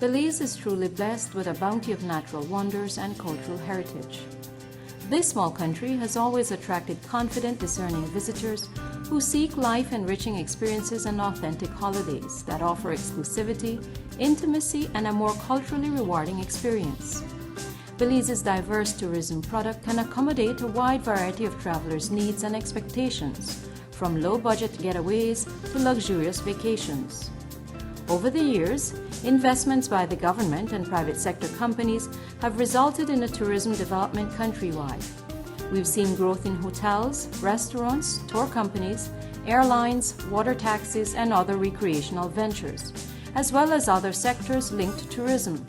Belize is truly blessed with a bounty of natural wonders and cultural heritage. This small country has always attracted confident, discerning visitors who seek life-enriching experiences and authentic holidays that offer exclusivity, intimacy, and a more culturally rewarding experience. Belize's diverse tourism product can accommodate a wide variety of travelers' needs and expectations, from low-budget getaways to luxurious vacations. Over the years, investments by the government and private sector companies have resulted in a tourism development countrywide. We've seen growth in hotels, restaurants, tour companies, airlines, water taxis, and other recreational ventures, as well as other sectors linked to tourism,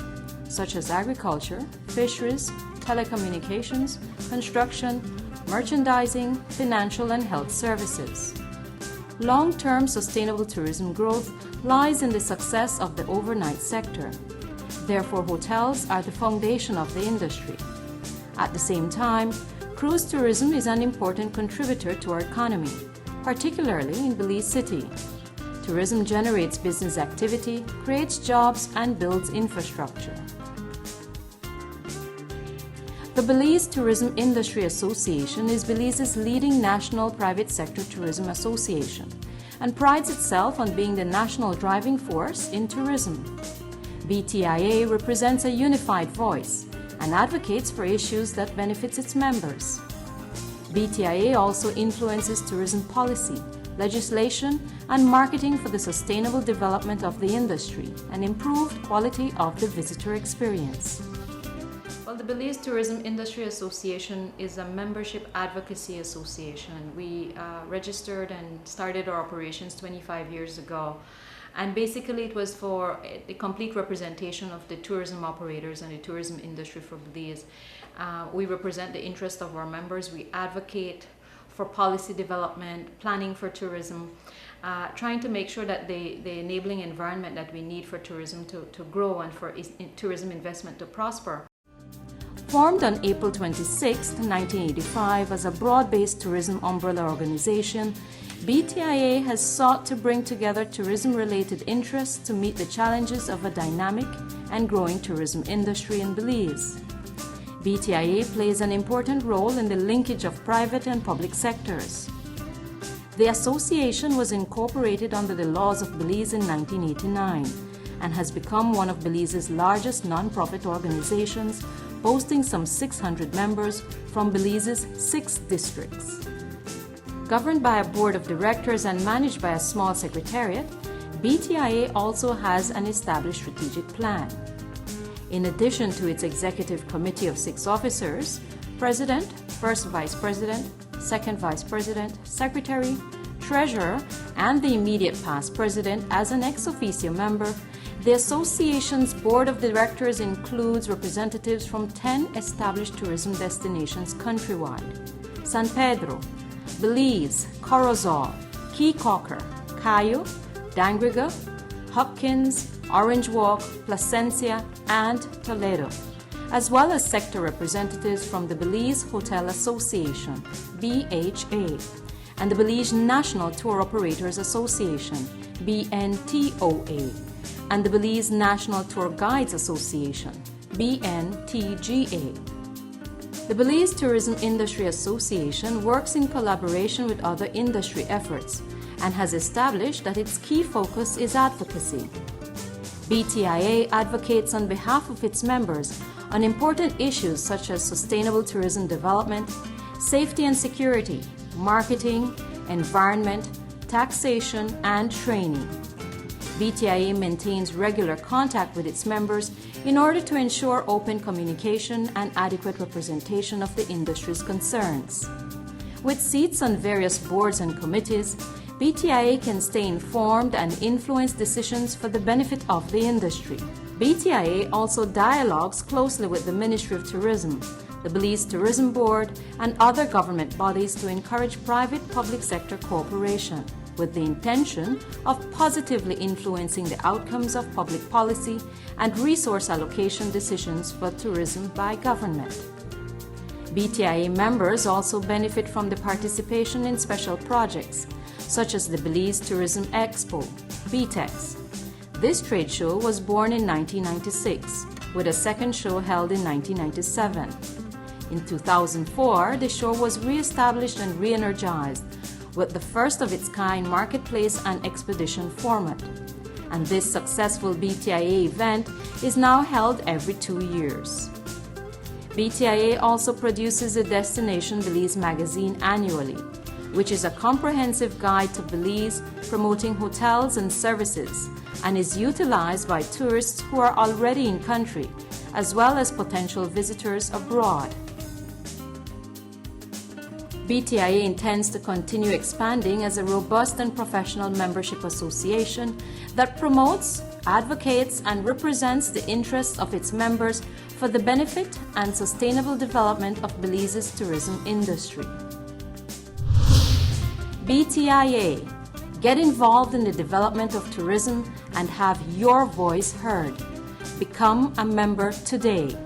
such as agriculture, fisheries, telecommunications, construction, merchandising, financial and health services. Long-term sustainable tourism growth lies in the success of the overnight sector. Therefore, hotels are the foundation of the industry. At the same time, cruise tourism is an important contributor to our economy, particularly in Belize City. Tourism generates business activity, creates jobs, and builds infrastructure. The Belize Tourism Industry Association is Belize's leading national private sector tourism association and prides itself on being the national driving force in tourism. BTIA represents a unified voice and advocates for issues that benefit its members. BTIA also influences tourism policy, legislation, and marketing for the sustainable development of the industry and improved quality of the visitor experience. Well, the Belize Tourism Industry Association is a membership advocacy association. We registered and started our operations 25 years ago. And basically it was for the complete representation of the tourism operators and the tourism industry for Belize. We represent the interest of our members. We advocate for policy development, planning for tourism, trying to make sure that the enabling environment that we need for tourism to grow and for tourism investment to prosper. Formed on April 26, 1985 as a broad-based tourism umbrella organization, BTIA has sought to bring together tourism-related interests to meet the challenges of a dynamic and growing tourism industry in Belize. BTIA plays an important role in the linkage of private and public sectors. The association was incorporated under the laws of Belize in 1989 and has become one of Belize's largest non-profit organizations, boasting some 600 members from Belize's 6 districts. Governed by a board of directors and managed by a small secretariat, BTIA also has an established strategic plan. In addition to its executive committee of 6 officers, president, first vice president, second vice president, secretary, treasurer, and the immediate past president as an ex officio member, the association's board of directors includes representatives from 10 established tourism destinations countrywide: San Pedro, Belize, Corozal, Caye Caulker, Cayo, Dangriga, Hopkins, Orange Walk, Placencia, and Toledo, as well as sector representatives from the Belize Hotel Association, BHA, and the Belize National Tour Operators Association, BNTOA, and the Belize National Tour Guides Association, BNTGA. The Belize Tourism Industry Association works in collaboration with other industry efforts and has established that its key focus is advocacy. BTIA advocates on behalf of its members on important issues such as sustainable tourism development, safety and security, marketing, environment, taxation, and training. BTIA maintains regular contact with its members in order to ensure open communication and adequate representation of the industry's concerns. With seats on various boards and committees, BTIA can stay informed and influence decisions for the benefit of the industry. BTIA also dialogues closely with the Ministry of Tourism, the Belize Tourism Board, and other government bodies to encourage private-public sector cooperation, with the intention of positively influencing the outcomes of public policy and resource allocation decisions for tourism by government. BTIA members also benefit from the participation in special projects, such as the Belize Tourism Expo, BTEX. This trade show was born in 1996, with a second show held in 1997. In 2004, the show was re-established and re-energized with the first of its kind marketplace and expedition format. And this successful BTIA event is now held every 2 years. BTIA also produces the Destination Belize magazine annually, which is a comprehensive guide to Belize promoting hotels and services, and is utilized by tourists who are already in country, as well as potential visitors abroad. BTIA intends to continue expanding as a robust and professional membership association that promotes, advocates, and represents the interests of its members for the benefit and sustainable development of Belize's tourism industry. BTIA. Get involved in the development of tourism and have your voice heard. Become a member today.